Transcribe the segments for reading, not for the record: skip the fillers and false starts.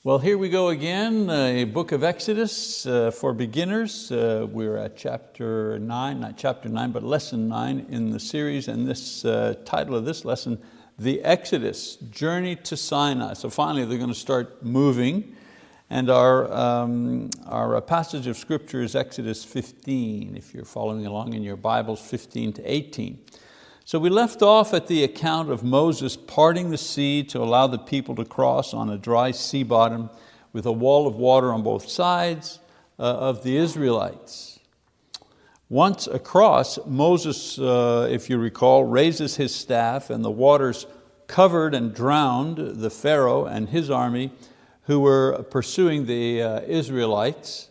Well, here we go again, a book of Exodus for beginners. We're at chapter 9, not chapter 9, but lesson 9 in the series, and this title of this lesson, The Exodus, Journey to Sinai. So finally they're going to start moving, and our passage of scripture is Exodus 15, if you're following along in your Bibles, 15 to 18. So we left off at the account of Moses parting the sea to allow the people to cross on a dry sea bottom with a wall of water on both sides of the Israelites. Once across, Moses, if you recall, raises his staff, and the waters covered and drowned the Pharaoh and his army who were pursuing the Israelites.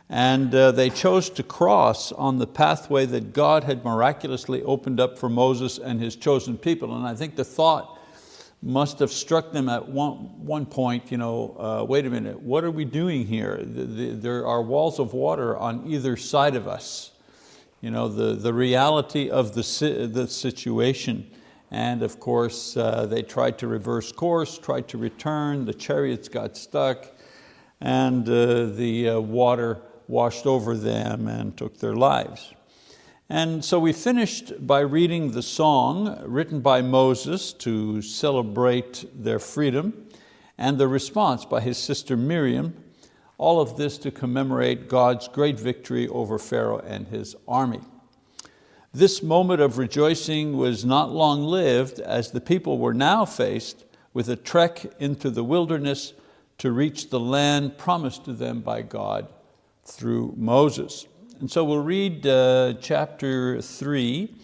And they chose to cross on the pathway that God had miraculously opened up for Moses and his chosen people. And I think the thought must have struck them at one point, wait a minute, what are we doing here? There are walls of water on either side of us. The reality of the situation. And of course, they tried to reverse course, tried to return, the chariots got stuck, and the water washed over them and took their lives. And so we finished by reading the song written by Moses to celebrate their freedom, and the response by his sister Miriam, all of this to commemorate God's great victory over Pharaoh and his army. This moment of rejoicing was not long-lived, as the people were now faced with a trek into the wilderness to reach the land promised to them by God through Moses. And so we'll read chapter 3,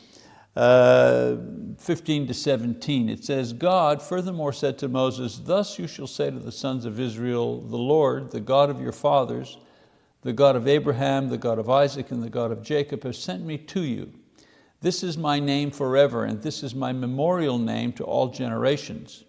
15 to 17. It says, God furthermore said to Moses, thus you shall say to the sons of Israel, the Lord, the God of your fathers, the God of Abraham, the God of Isaac, and the God of Jacob, has sent me to you. This is my name forever, and this is my memorial name to all generations.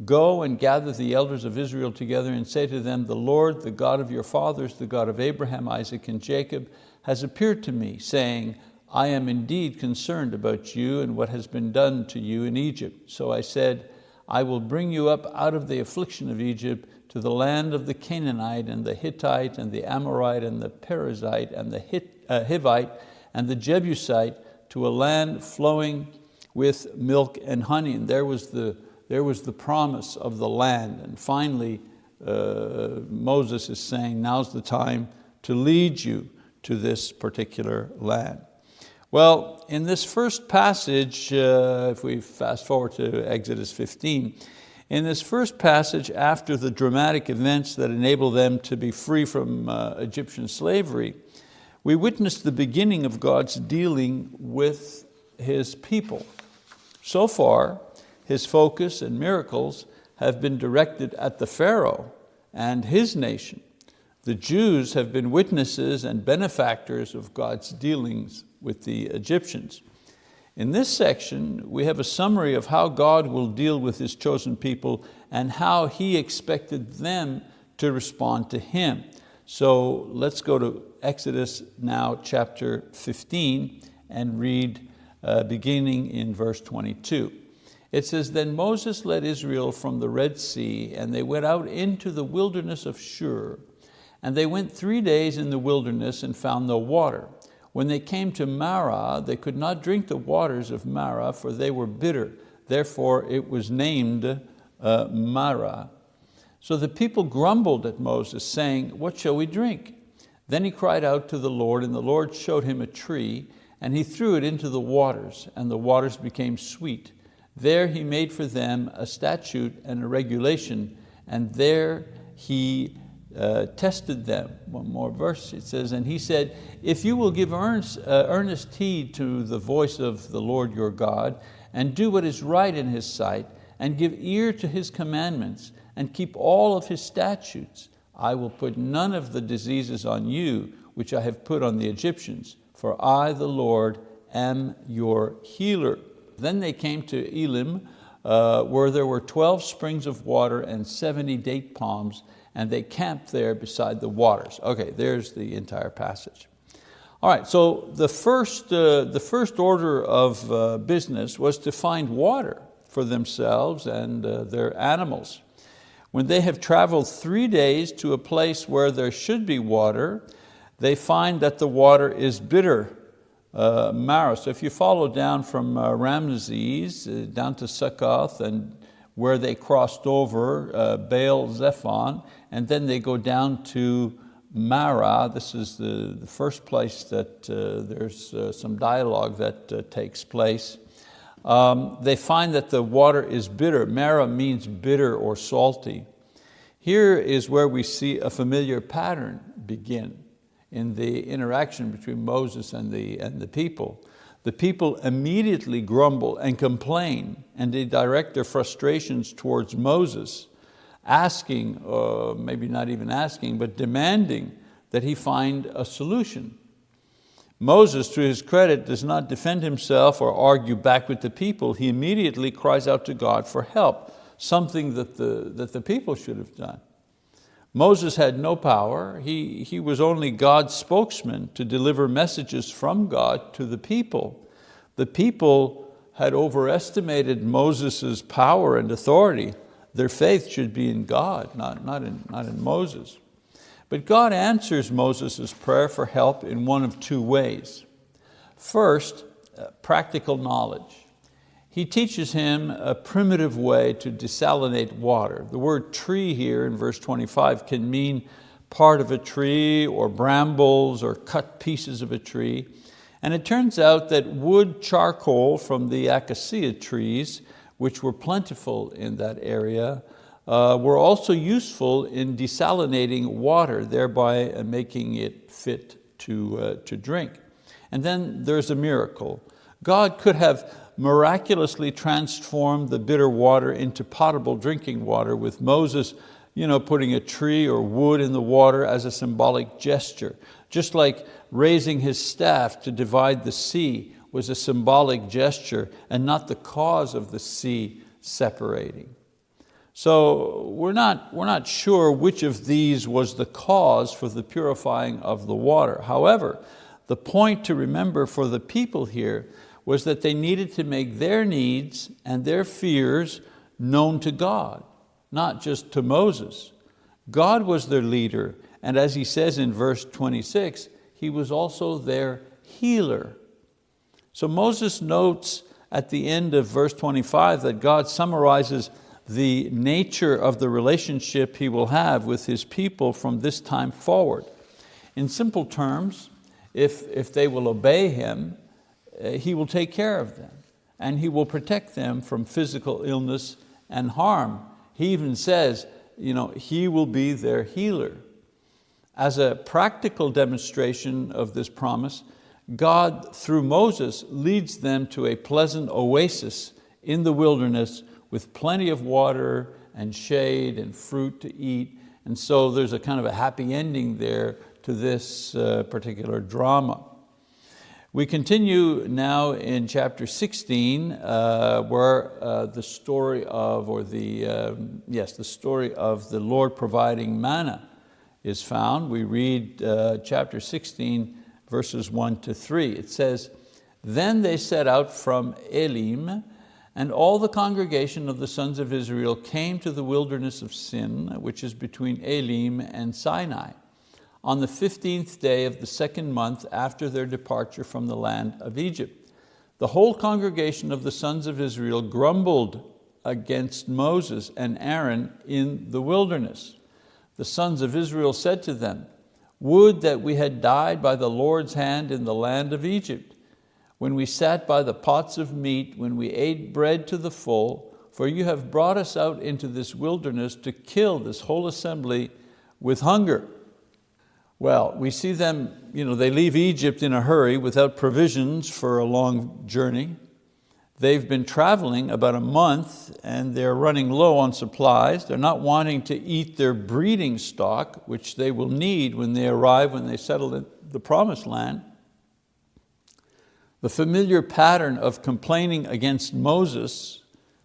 Go and gather the elders of Israel together and say to them, the Lord, the God of your fathers, the God of Abraham, Isaac, and Jacob, has appeared to me, saying, I am indeed concerned about you and what has been done to you in Egypt. So I said, I will bring you up out of the affliction of Egypt to the land of the Canaanite and the Hittite and the Amorite and the Perizzite and the Hivite and the Jebusite, to a land flowing with milk and honey. And there was the promise of the land. And finally, Moses is saying, now's the time to lead you to this particular land. Well, in this first passage, if we fast forward to Exodus 15, in this first passage, after the dramatic events that enable them to be free from Egyptian slavery, we witness the beginning of God's dealing with His people. So far, His focus and miracles have been directed at the Pharaoh and his nation. The Jews have been witnesses and benefactors of God's dealings with the Egyptians. In this section, we have a summary of how God will deal with His chosen people and how He expected them to respond to Him. So let's go to Exodus now, chapter 15, and read beginning in verse 22. It says, then Moses led Israel from the Red Sea, and they went out into the wilderness of Shur. And they went 3 days in the wilderness and found no water. When they came to Marah, they could not drink the waters of Marah, for they were bitter. Therefore it was named Marah. So the people grumbled at Moses, saying, what shall we drink? Then he cried out to the Lord, and the Lord showed him a tree, and he threw it into the waters, and the waters became sweet. There he made for them a statute and a regulation, and there he tested them. One more verse, it says, and he said, if you will give earnest heed to the voice of the Lord your God, and do what is right in His sight, and give ear to His commandments, and keep all of His statutes, I will put none of the diseases on you, which I have put on the Egyptians, for I, the Lord, am your healer. Then they came to Elim, where there were 12 springs of water and 70 date palms, and they camped there beside the waters. Okay, there's the entire passage. All right, so the first order of business was to find water for themselves and their animals. When they have traveled 3 days to a place where there should be water, they find that the water is bitter, marrow. So if you follow down from Ramesses down to Succoth, and where they crossed over Baal Zephon, and then they go down to Marah. This is the first place that there's some dialogue that takes place. They find that the water is bitter. Marah means bitter or salty. Here is where we see a familiar pattern begin in the interaction between Moses and the people. The people immediately grumble and complain, and they direct their frustrations towards Moses, asking, or maybe not even asking, but demanding that he find a solution. Moses, to his credit, does not defend himself or argue back with the people. He immediately cries out to God for help, something that the people should have done. Moses had no power. He was only God's spokesman to deliver messages from God to the people. The people had overestimated Moses' power and authority. Their faith should be in God, not in Moses. But God answers Moses' prayer for help in one of two ways. First, practical knowledge. He teaches him a primitive way to desalinate water. The word tree here in verse 25 can mean part of a tree or brambles or cut pieces of a tree. And it turns out that wood charcoal from the acacia trees, which were plentiful in that area, were also useful in desalinating water, thereby making it fit to drink. And then there's a miracle. God could have miraculously transformed the bitter water into potable drinking water with Moses putting a tree or wood in the water as a symbolic gesture. Just like raising his staff to divide the sea was a symbolic gesture and not the cause of the sea separating. So we're not sure which of these was the cause for the purifying of the water. However, the point to remember for the people here was that they needed to make their needs and their fears known to God, not just to Moses. God was their leader, and as he says in verse 26, he was also their healer. So Moses notes at the end of verse 25 that God summarizes the nature of the relationship he will have with his people from this time forward. In simple terms, if they will obey him, he will take care of them, and he will protect them from physical illness and harm. He even says, he will be their healer. As a practical demonstration of this promise, God, through Moses, leads them to a pleasant oasis in the wilderness with plenty of water and shade and fruit to eat. And so there's a kind of a happy ending there to this particular drama. We continue now in chapter 16, where the story of the Lord providing manna is found. We read chapter 16, verses 1 to 3. It says, "Then they set out from Elim, and all the congregation of the sons of Israel came to the wilderness of Sin, which is between Elim and Sinai, on the 15th day of the second month after their departure from the land of Egypt. The whole congregation of the sons of Israel grumbled against Moses and Aaron in the wilderness. The sons of Israel said to them, 'Would that we had died by the Lord's hand in the land of Egypt, when we sat by the pots of meat, when we ate bread to the full, for you have brought us out into this wilderness to kill this whole assembly with hunger.'" Well, we see them, they leave Egypt in a hurry without provisions for a long journey. They've been traveling about a month and they're running low on supplies. They're not wanting to eat their breeding stock, which they will need when they arrive, when they settle in the promised land. The familiar pattern of complaining against Moses,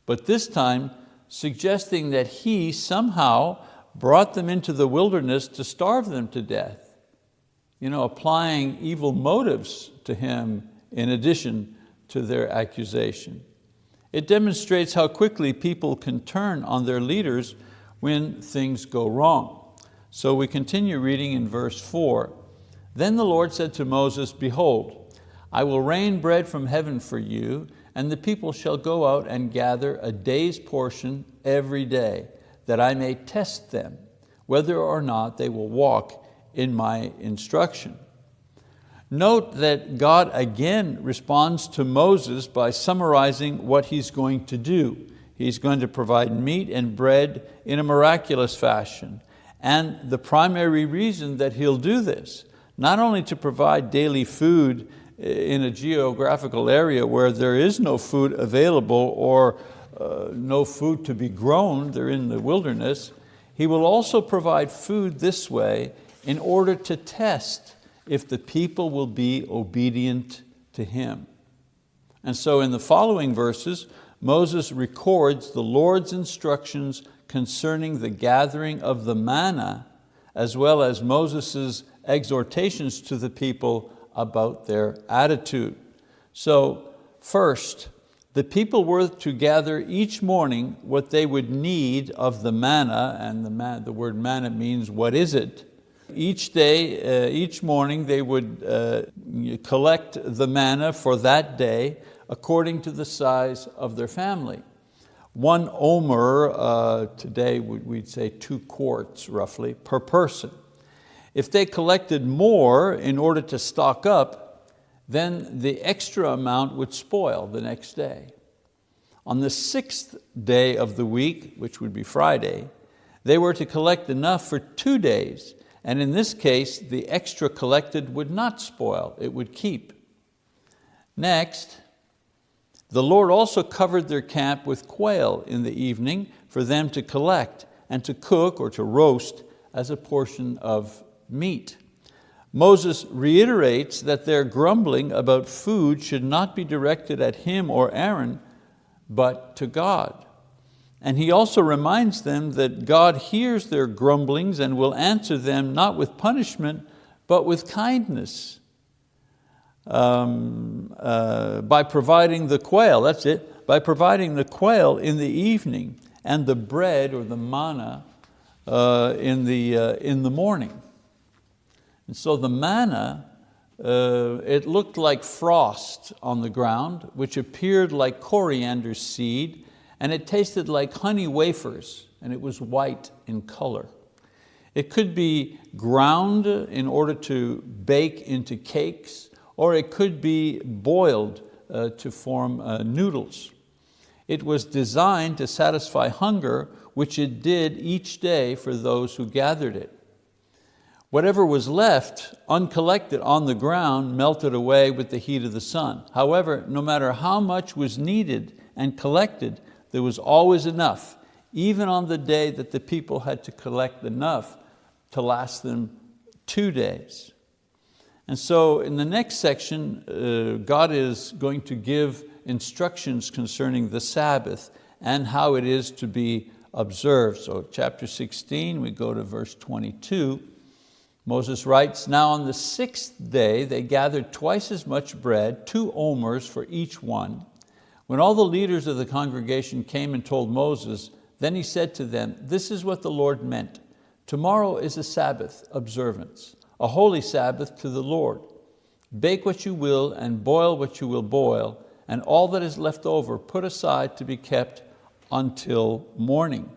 but this time suggesting that he somehow brought them into the wilderness to starve them to death. Applying evil motives to him in addition to their accusation. It demonstrates how quickly people can turn on their leaders when things go wrong. So we continue reading in verse 4. Then the Lord said to Moses, behold, I will rain bread from heaven for you, and the people shall go out and gather a day's portion every day, that I may test them, whether or not they will walk in my instruction. Note that God again responds to Moses by summarizing what he's going to do. He's going to provide meat and bread in a miraculous fashion. And the primary reason that he'll do this, not only to provide daily food in a geographical area where there is no food available or no food to be grown, they're in the wilderness, he will also provide food this way in order to test if the people will be obedient to him. And so in the following verses, Moses records the Lord's instructions concerning the gathering of the manna, as well as Moses' exhortations to the people about their attitude. So first, the people were to gather each morning what they would need of the manna, and the word manna means what is it? Each day, each morning they would collect the manna for that day according to the size of their family. 1 omer, today we'd say 2 quarts roughly, per person. If they collected more in order to stock up, then the extra amount would spoil the next day. On the 6th day of the week, which would be Friday, they were to collect enough for 2 days, and in this case, the extra collected would not spoil, it would keep. Next, the Lord also covered their camp with quail in the evening for them to collect and to cook or to roast as a portion of meat. Moses reiterates that their grumbling about food should not be directed at him or Aaron, but to God. And he also reminds them that God hears their grumblings and will answer them not with punishment, but with kindness. By providing the quail, that's it, by providing the quail in the evening and the bread or the manna in the morning. And so the manna, it looked like frost on the ground, which appeared like coriander seed, and it tasted like honey wafers, and it was white in color. It could be ground in order to bake into cakes, or it could be boiled to form noodles. It was designed to satisfy hunger, which it did each day for those who gathered it. Whatever was left uncollected on the ground melted away with the heat of the sun. However, no matter how much was needed and collected, there was always enough, even on the day that the people had to collect enough to last them 2 days. And so in the next section, God is going to give instructions concerning the Sabbath and how it is to be observed. So chapter 16, we go to verse 22. Moses writes, now on the 6th day they gathered twice as much bread, 2 omers for each one. When all the leaders of the congregation came and told Moses, then he said to them, this is what the Lord meant. Tomorrow is a Sabbath observance, a holy Sabbath to the Lord. Bake what you will and boil what you will boil, and all that is left over put aside to be kept until morning.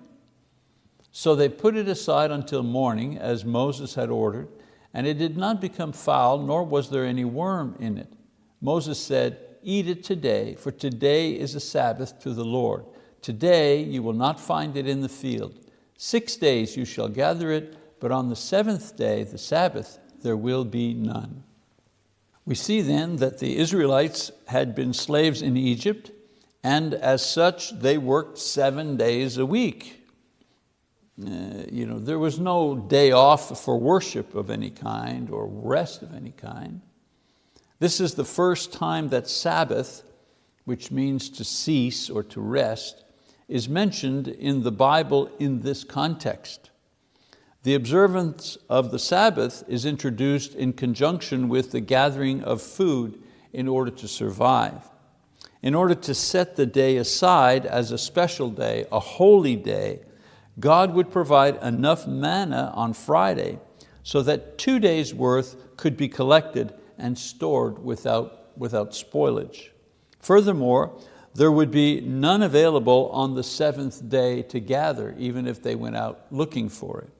So they put it aside until morning, as Moses had ordered, and it did not become foul, nor was there any worm in it. Moses said, eat it today, for today is a Sabbath to the Lord. Today you will not find it in the field. 6 days you shall gather it, but on the 7th day, the Sabbath, there will be none. We see then that the Israelites had been slaves in Egypt, and as such they worked 7 days a week. There was no day off for worship of any kind or rest of any kind. This is the first time that Sabbath, which means to cease or to rest, is mentioned in the Bible in this context. The observance of the Sabbath is introduced in conjunction with the gathering of food in order to survive. In order to set the day aside as a special day, a holy day, God would provide enough manna on Friday so that 2 days' worth could be collected and stored without spoilage. Furthermore, there would be none available on the seventh day to gather, even if they went out looking for it.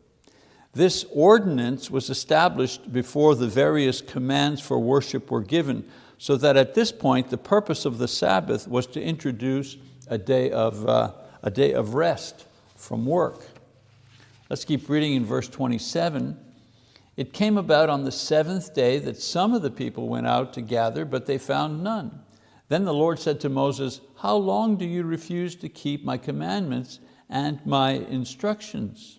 This ordinance was established before the various commands for worship were given, so that at this point the purpose of the Sabbath was to introduce a day of rest from work. Let's keep reading in verse 27. It came about on the seventh day that some of the people went out to gather, but they found none. Then the Lord said to Moses, "How long do you refuse to keep my commandments and my instructions?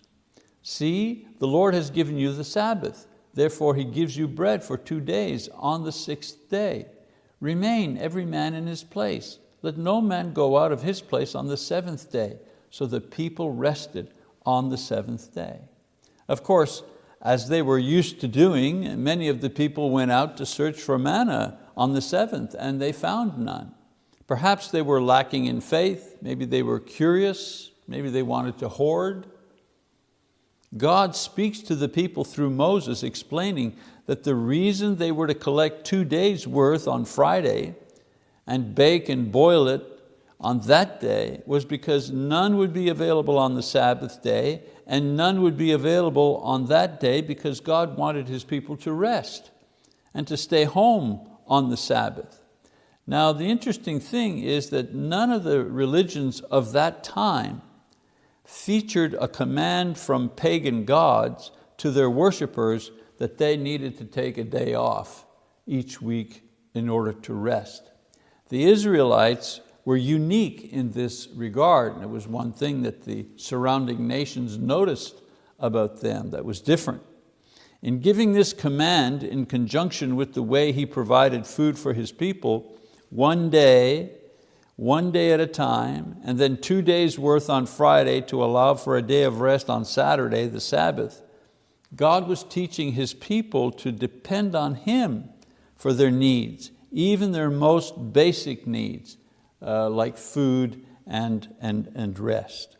See, the Lord has given you the Sabbath. Therefore he gives you bread for 2 days on the sixth day. Remain every man in his place. Let no man go out of his place on the seventh day." So the people rested on the seventh day. Of course, as they were used to doing, many of the people went out to search for manna on the seventh, and they found none. Perhaps they were lacking in faith, maybe they were curious, maybe they wanted to hoard. God speaks to the people through Moses, explaining that the reason they were to collect 2 days' worth on Friday and bake and boil it on that day was because none would be available on the Sabbath day, and none would be available on that day because God wanted His people to rest and to stay home on the Sabbath. Now, the interesting thing is that none of the religions of that time featured a command from pagan gods to their worshipers that they needed to take a day off each week in order to rest. The Israelites were unique in this regard, and it was one thing that the surrounding nations noticed about them that was different. In giving this command in conjunction with the way He provided food for His people, one day at a time, and then 2 days worth on Friday to allow for a day of rest on Saturday, the Sabbath, God was teaching His people to depend on Him for their needs, even their most basic needs, like food and rest.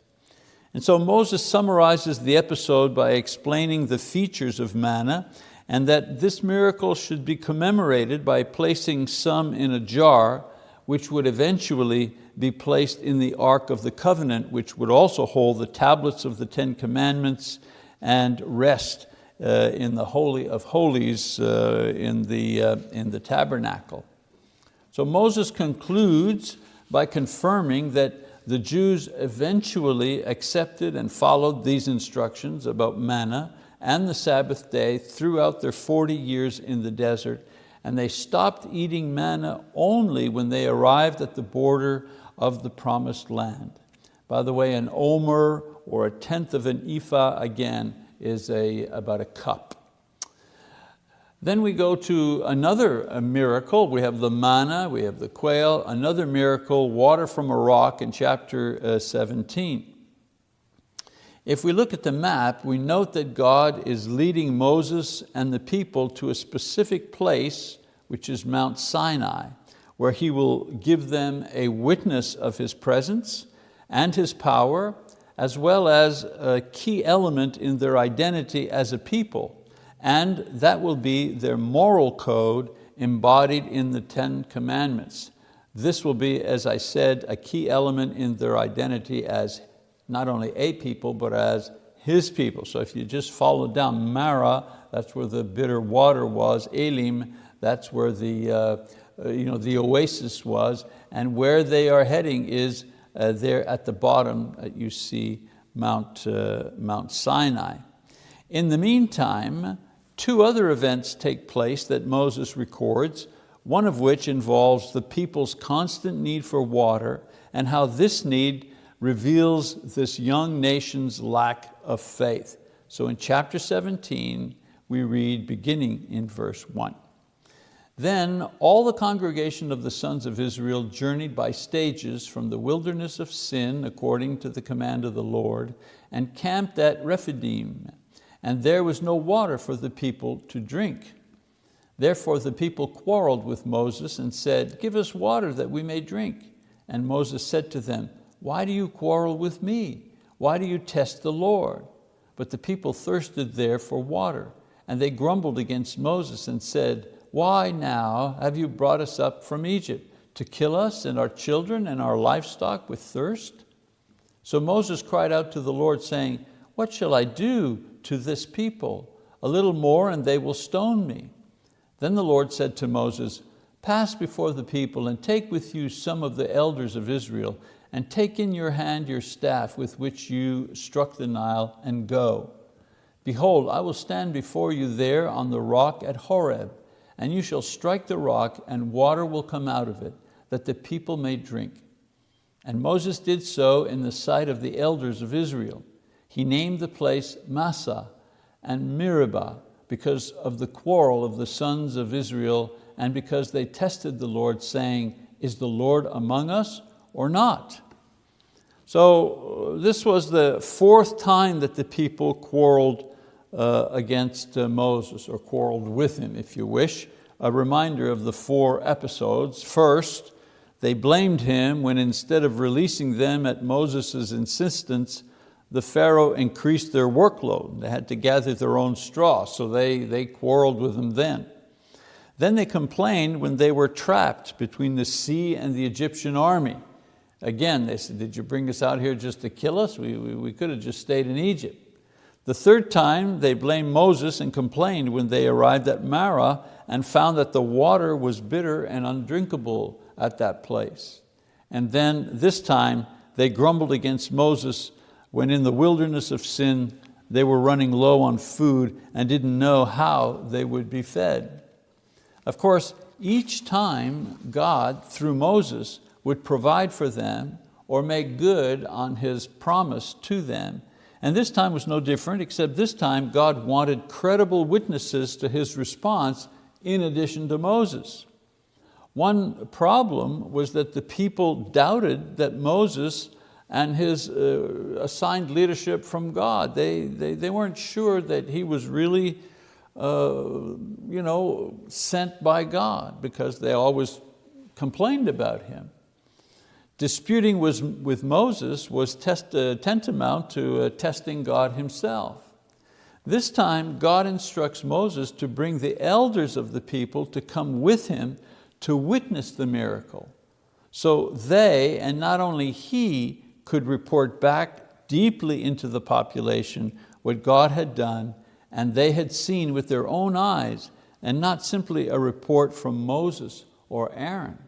And so Moses summarizes the episode by explaining the features of manna, and that this miracle should be commemorated by placing some in a jar, which would eventually be placed in the Ark of the Covenant, which would also hold the tablets of the 10 Commandments and rest in the Holy of Holies in the tabernacle. So Moses concludes by confirming that the Jews eventually accepted and followed these instructions about manna and the Sabbath day throughout their 40 years in the desert, and they stopped eating manna only when they arrived at the border of the promised land. By the way, an omer, or 1/10 of an ephah, again, is about a cup. Then we go to another miracle. We have the manna, we have the quail, another miracle, water from a rock in chapter 17. If we look at the map, we note that God is leading Moses and the people to a specific place, which is Mount Sinai, where He will give them a witness of His presence and His power, as well as a key element in their identity as a people. And that will be their moral code embodied in the 10 Commandments. This will be, as I said, a key element in their identity as not only a people, but as His people. So if you just follow down Marah, that's where the bitter water was. Elim, that's where the oasis was. And where they are heading is there at the bottom, you see Mount Sinai. In the meantime, 2 other events take place that Moses records, one of which involves the people's constant need for water and how this need reveals this young nation's lack of faith. So in chapter 17, we read beginning in verse 1. Then all the congregation of the sons of Israel journeyed by stages from the wilderness of Sin, according to the command of the Lord, and camped at Rephidim. And there was no water for the people to drink. Therefore the people quarreled with Moses and said, "Give us water that we may drink." And Moses said to them, "Why do you quarrel with me? Why do you test the Lord?" But the people thirsted there for water, and they grumbled against Moses and said, "Why now have you brought us up from Egypt, to kill us and our children and our livestock with thirst?" So Moses cried out to the Lord, saying, "What shall I do to this people? A little more and they will stone me." Then the Lord said to Moses, "Pass before the people and take with you some of the elders of Israel, and take in your hand your staff with which you struck the Nile, and go. Behold, I will stand before you there on the rock at Horeb, and you shall strike the rock, and water will come out of it, that the people may drink." And Moses did so in the sight of the elders of Israel. He named the place Massah and Meribah because of the quarrel of the sons of Israel, and because they tested the Lord, saying, "Is the Lord among us or not?" So this was the fourth time that the people quarreled against Moses, or quarreled with him, if you wish. A reminder of the 4 episodes. First, they blamed him when, instead of releasing them at Moses' insistence, the Pharaoh increased their workload. They had to gather their own straw, so they quarreled with him then. Then they complained when they were trapped between the sea and the Egyptian army. Again, they said, "Did you bring us out here just to kill us? We could have just stayed in Egypt." The third time, they blamed Moses and complained when they arrived at Marah and found that the water was bitter and undrinkable at that place. And then this time, they grumbled against Moses when in the wilderness of Sin, they were running low on food and didn't know how they would be fed. Of course, each time God, through Moses, would provide for them or make good on His promise to them. And this time was no different, except this time God wanted credible witnesses to His response in addition to Moses. One problem was that the people doubted that Moses and his assigned leadership from God. They weren't sure that he was really sent by God, because they always complained about him. Disputing with Moses was tantamount to testing God Himself. This time, God instructs Moses to bring the elders of the people to come with him to witness the miracle. So they, and not only he, could report back deeply into the population what God had done and they had seen with their own eyes, and not simply a report from Moses or Aaron.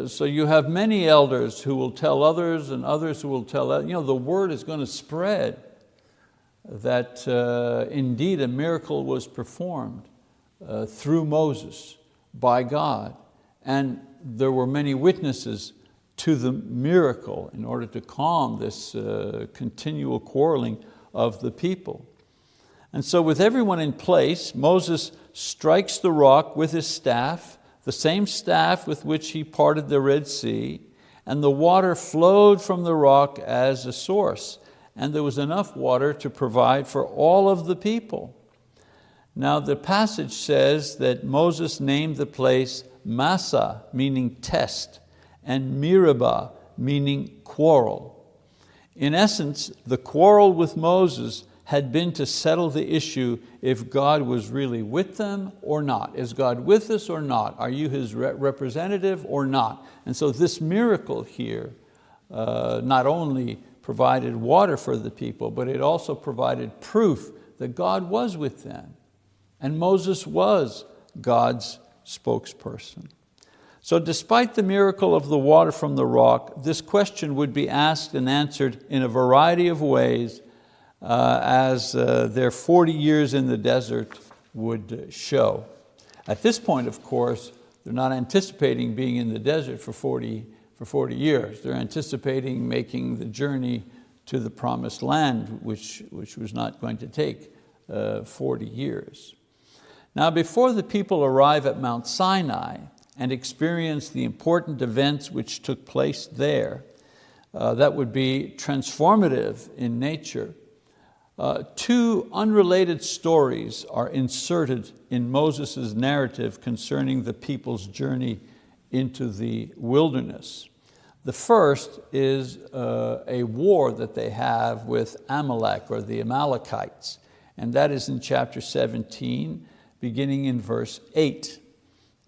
So you have many elders who will tell others, and others who will tell others. The word is going to spread that indeed a miracle was performed through Moses by God, and there were many witnesses to the miracle in order to calm this continual quarreling of the people. And so with everyone in place, Moses strikes the rock with his staff, the same staff with which he parted the Red Sea, and the water flowed from the rock as a source, and there was enough water to provide for all of the people. Now the passage says that Moses named the place Massah, meaning test, and Meribah, meaning quarrel. In essence, the quarrel with Moses had been to settle the issue if God was really with them or not. Is God with us or not? Are you His representative or not? And so this miracle here not only provided water for the people, but it also provided proof that God was with them. And Moses was God's spokesperson. So despite the miracle of the water from the rock, this question would be asked and answered in a variety of ways, as their 40 years in the desert would show. At this point, of course, they're not anticipating being in the desert for 40 years. They're anticipating making the journey to the promised land, which was not going to take 40 years. Now, before the people arrive at Mount Sinai and experience the important events which took place there, that would be transformative in nature, 2 unrelated stories are inserted in Moses' narrative concerning the people's journey into the wilderness. The first is a war that they have with Amalek, or the Amalekites, and that is in chapter 17, beginning in verse 8.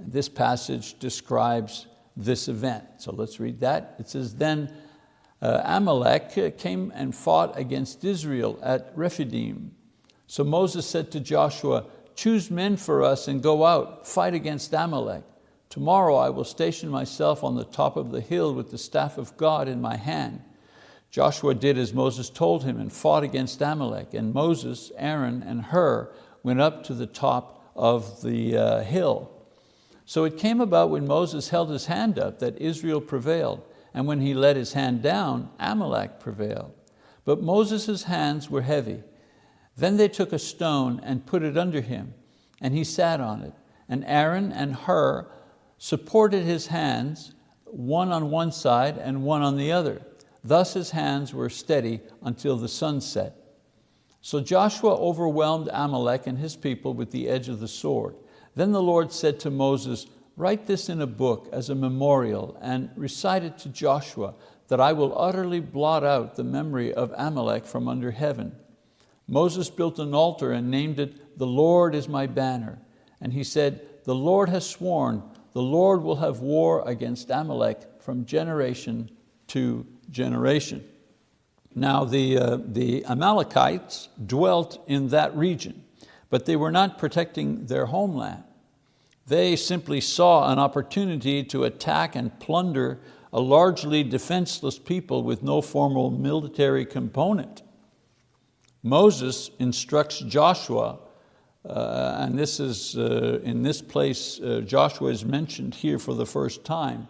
And this passage describes this event. So let's read that. It says, then Amalek came and fought against Israel at Rephidim. So Moses said to Joshua, choose men for us and go out, fight against Amalek. Tomorrow I will station myself on the top of the hill with the staff of God in my hand. Joshua did as Moses told him and fought against Amalek. And Moses, Aaron, and Hur went up to the top of the hill. So it came about when Moses held his hand up that Israel prevailed, and when he let his hand down, Amalek prevailed. But Moses' hands were heavy. Then they took a stone and put it under him, and he sat on it. And Aaron and Hur supported his hands, one on one side and one on the other. Thus his hands were steady until the sun set. So Joshua overwhelmed Amalek and his people with the edge of the sword. Then the Lord said to Moses, write this in a book as a memorial and recite it to Joshua, that I will utterly blot out the memory of Amalek from under heaven. Moses built an altar and named it, the Lord is my banner. And he said, the Lord has sworn, the Lord will have war against Amalek from generation to generation. Now the Amalekites dwelt in that region, but they were not protecting their homeland. They simply saw an opportunity to attack and plunder a largely defenseless people with no formal military component. Moses instructs Joshua, and this is in this place, Joshua is mentioned here for the first time.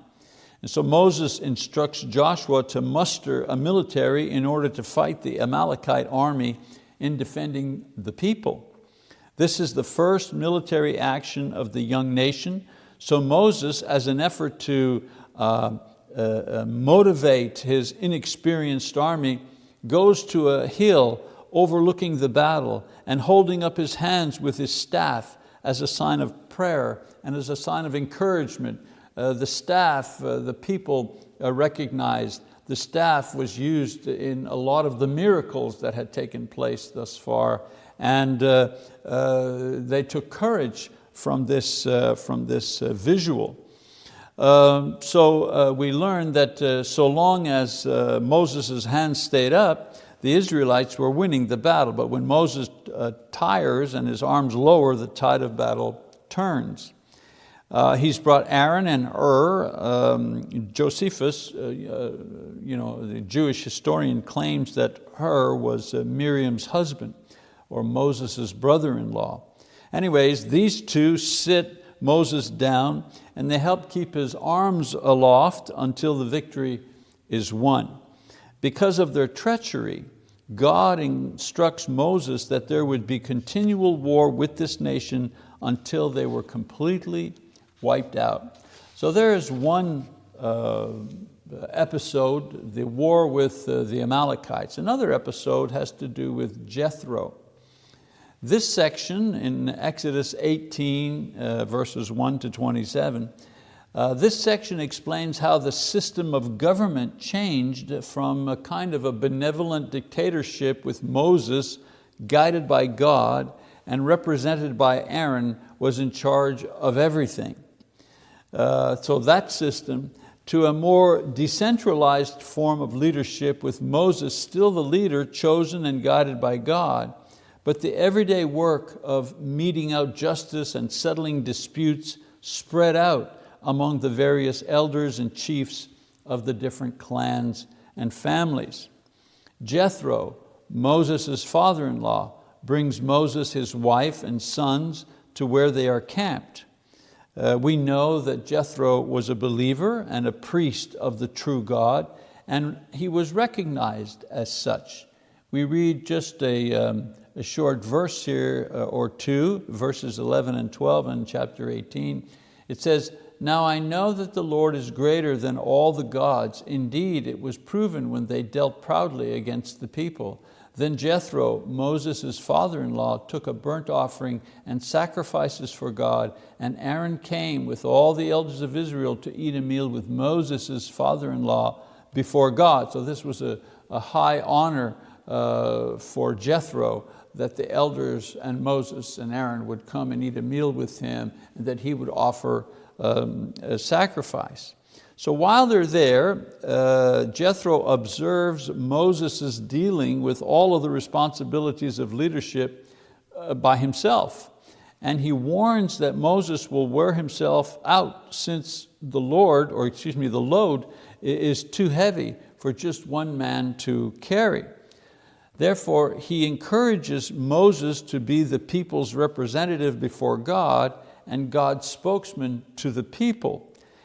And so Moses instructs Joshua to muster a military in order to fight the Amalekite army in defending the people. This is the first military action of the young nation. So Moses, as an effort to motivate his inexperienced army, goes to a hill overlooking the battle and holding up his hands with his staff as a sign of prayer and as a sign of encouragement. The staff, the people recognized, the staff was used in a lot of the miracles that had taken place thus far, and they took courage from this visual. So we learn that so long as Moses' hands stayed up, the Israelites were winning the battle, but when Moses tires and his arms lower, the tide of battle turns. He's brought Aaron and Josephus, the Jewish historian claims that Hur was Miriam's husband or Moses' brother-in-law. Anyways, these two sit Moses down and they help keep his arms aloft until the victory is won. Because of their treachery, God instructs Moses that there would be continual war with this nation until they were completely wiped out. So there is one episode, the war with the Amalekites. Another episode has to do with Jethro. This section in Exodus 18, verses 1 to 27, this section explains how the system of government changed from a kind of a benevolent dictatorship with Moses, guided by God and represented by Aaron, was in charge of everything. So that system, to a more decentralized form of leadership with Moses still the leader, chosen and guided by God, but the everyday work of meting out justice and settling disputes spread out among the various elders and chiefs of the different clans and families. Jethro, Moses' father-in-law, brings Moses, his wife and sons to where they are camped. We know that Jethro was a believer and a priest of the true God, and he was recognized as such. We read just a short verse here or two, verses 11 and 12 in chapter 18. It says, "Now I know that the Lord is greater than all the gods. Indeed, it was proven when they dealt proudly against the people. Then Jethro, Moses' father-in-law, took a burnt offering and sacrifices for God, and Aaron came with all the elders of Israel to eat a meal with Moses' father-in-law before God. So this was a high honor for Jethro, that the elders and Moses and Aaron would come and eat a meal with him, and that he would offer a sacrifice. So while they're there, Jethro observes Moses' dealing with all of the responsibilities of leadership by himself. And he warns that Moses will wear himself out, since the load is too heavy for just one man to carry. Therefore, he encourages Moses to be the people's representative before God and God's spokesman to the people.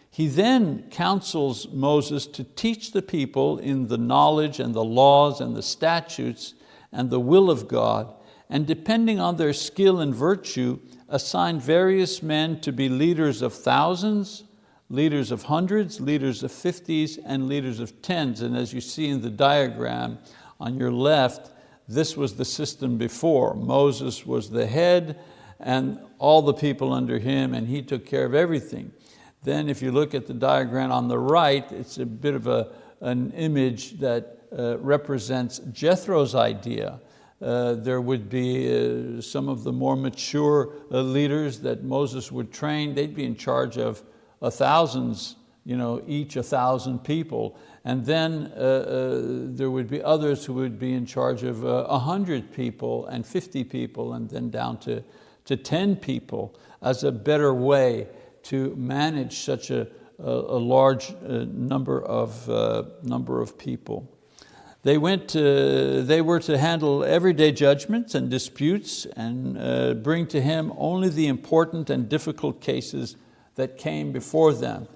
He then counsels Moses to teach the people in the knowledge and the laws and the statutes and the will of God, and depending on their skill and virtue, assign various men to be leaders of thousands, leaders of hundreds, leaders of 50s, and leaders of 10s. And as you see in the diagram on your left, this was the system before. Moses was the head and all the people under him, and he took care of everything. Then if you look at the diagram on the right, it's a bit of an image that represents Jethro's idea. There would be some of the more mature leaders that Moses would train. They'd be in charge of thousands, each 1,000 people. And then there would be others who would be in charge of 100 people and 50 people, and then down to 10 people, as a better way to manage such a large number of people. They were to handle everyday judgments and disputes, and bring to him only the important and difficult cases that came before them.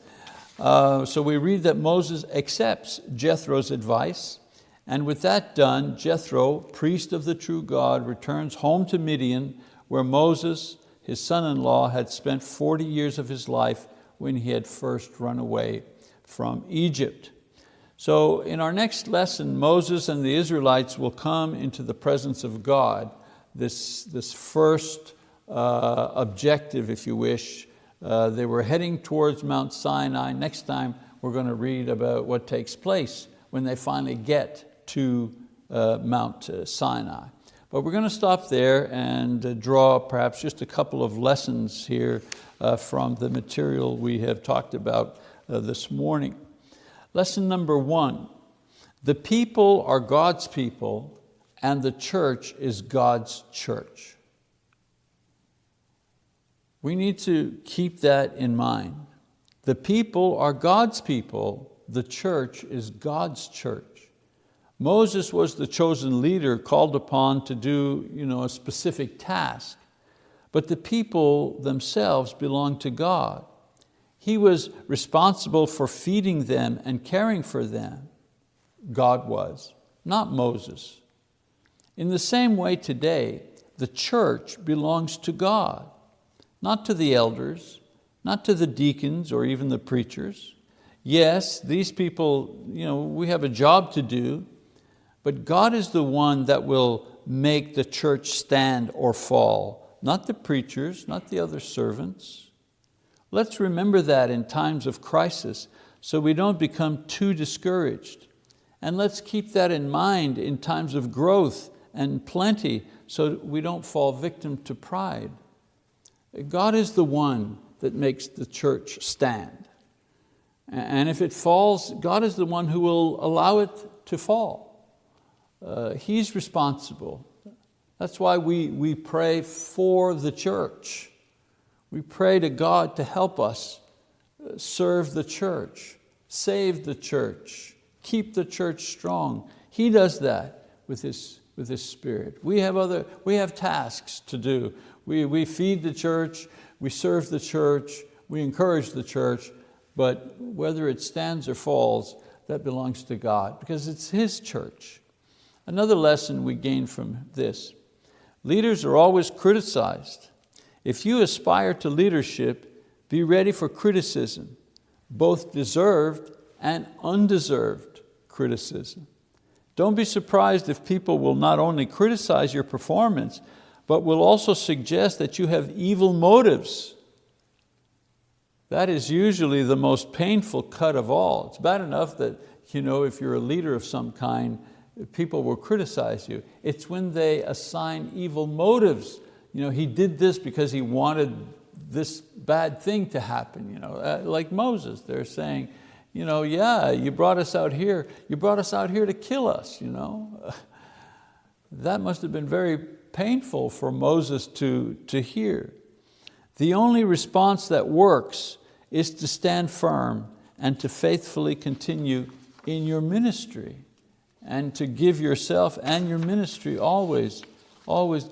So we read that Moses accepts Jethro's advice, and with that done, Jethro, priest of the true God, returns home to Midian, where Moses, his son-in-law, had spent 40 years of his life when he had first run away from Egypt. So in our next lesson, Moses and the Israelites will come into the presence of God, this first objective, if you wish. They were heading towards Mount Sinai. Next time we're going to read about what takes place when they finally get to Mount Sinai. But we're going to stop there and draw perhaps just a couple of lessons here from the material we have talked about this morning. Lesson number 1, the people are God's people and the church is God's church. We need to keep that in mind. The people are God's people, the church is God's church. Moses was the chosen leader called upon to do a specific task, but the people themselves belong to God. He was responsible for feeding them and caring for them. God was, not Moses. In the same way today, the church belongs to God, not to the elders, not to the deacons or even the preachers. Yes, these people, we have a job to do, but God is the one that will make the church stand or fall, not the preachers, not the other servants. Let's remember that in times of crisis so we don't become too discouraged. And let's keep that in mind in times of growth and plenty so we don't fall victim to pride. God is the one that makes the church stand. And if it falls, God is the one who will allow it to fall. He's responsible. That's why we pray for the church. We pray to God to help us serve the church, save the church, keep the church strong. He does that with His Spirit. We have tasks to do. We feed the church, we serve the church, we encourage the church, but whether it stands or falls, that belongs to God because it's His church. Another lesson we gain from this: leaders are always criticized. If you aspire to leadership, be ready for criticism, both deserved and undeserved criticism. Don't be surprised if people will not only criticize your performance, but will also suggest that you have evil motives. That is usually the most painful cut of all. It's bad enough that if you're a leader of some kind, people will criticize you. It's when they assign evil motives. He did this because he wanted this bad thing to happen. Like Moses, they're saying, yeah, you brought us out here to kill us. That must have been very painful for Moses to hear. The only response that works is to stand firm and to faithfully continue in your ministry, and to give yourself and your ministry always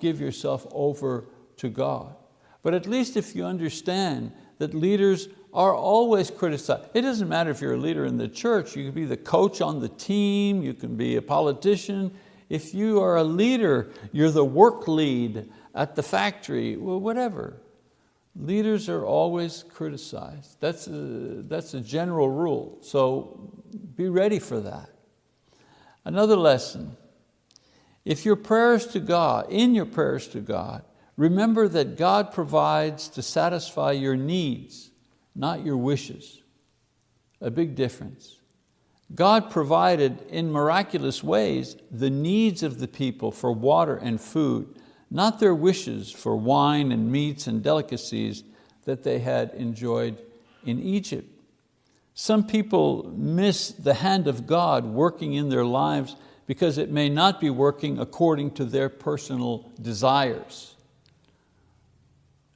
give yourself over to God. But at least if you understand that leaders are always criticized. It doesn't matter if you're a leader in the church, you can be the coach on the team, you can be a politician. If you are a leader, you're the work lead at the factory, well, whatever. Leaders are always criticized. That's a general rule, so be ready for that. Another lesson, in your prayers to God, remember that God provides to satisfy your needs, not your wishes. A big difference. God provided in miraculous ways the needs of the people for water and food, not their wishes for wine and meats and delicacies that they had enjoyed in Egypt. Some people miss the hand of God working in their lives because it may not be working according to their personal desires.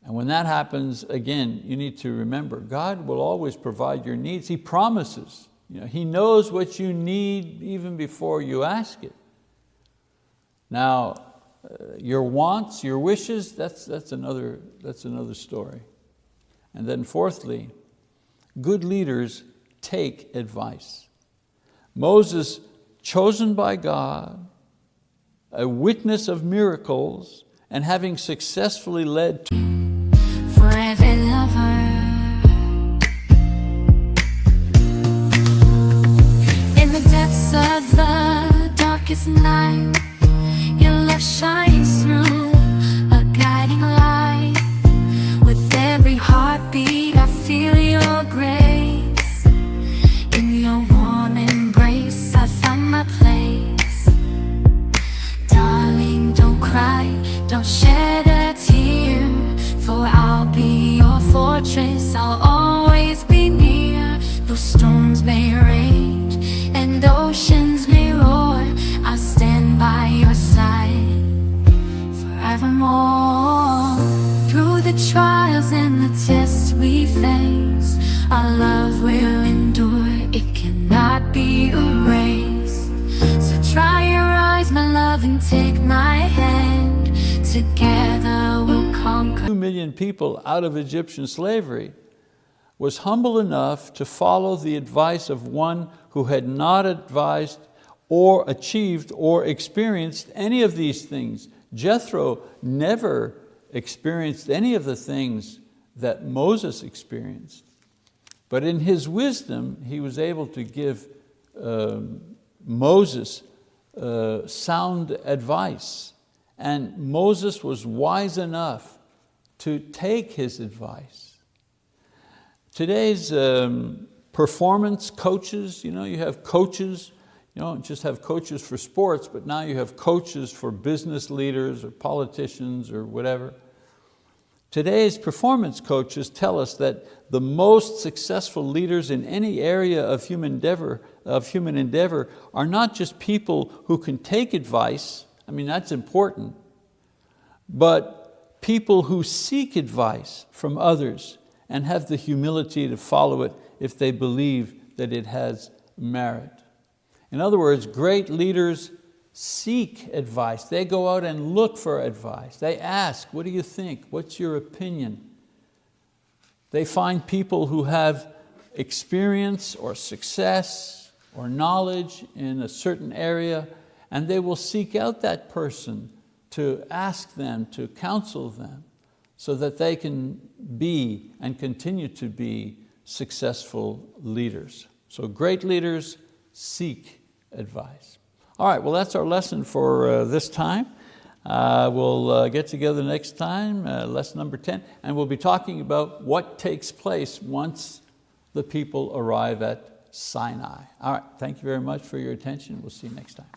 And when that happens, again, you need to remember, God will always provide your needs. He promises. He knows what you need even before you ask it. Now, your wants, your wishes, that's another story. And then fourthly, good leaders take advice. Moses, chosen by God, a witness of miracles, and having successfully led for every lover. In the depths of the darkest night, your love shines through, a guiding light. With every heartbeat I feel your grace. In your warm embrace I find my place. Darling, don't cry, don't shed a tear, for I'll be your fortress, I'll always be near. Though storms may rage and oceans may roar, I'll stand by your side forevermore. Through the trials and the tests we face, our love will endure, it cannot be erased. So dry your eyes, my love, and take my hand. Together we'll conquer. 2 million people out of Egyptian slavery, was humble enough to follow the advice of one who had not advised or achieved or experienced any of these things. Jethro never experienced any of the things that Moses experienced. But in his wisdom, he was able to give Moses sound advice. And Moses was wise enough to take his advice. Today's performance coaches, you have coaches, you don't just have coaches for sports, but now you have coaches for business leaders or politicians or whatever. Today's performance coaches tell us that the most successful leaders in any area of human endeavor are not just people who can take advice, I mean, that's important, but people who seek advice from others and have the humility to follow it if they believe that it has merit. In other words, great leaders seek advice. They go out and look for advice. They ask, what do you think? What's your opinion? They find people who have experience or success or knowledge in a certain area, and they will seek out that person to ask them, to counsel them, so that they can be and continue to be successful leaders. So great leaders seek advice. All right, well, that's our lesson for this time. We'll get together next time, lesson number 10, and we'll be talking about what takes place once the people arrive at Sinai. All right, thank you very much for your attention. We'll see you next time.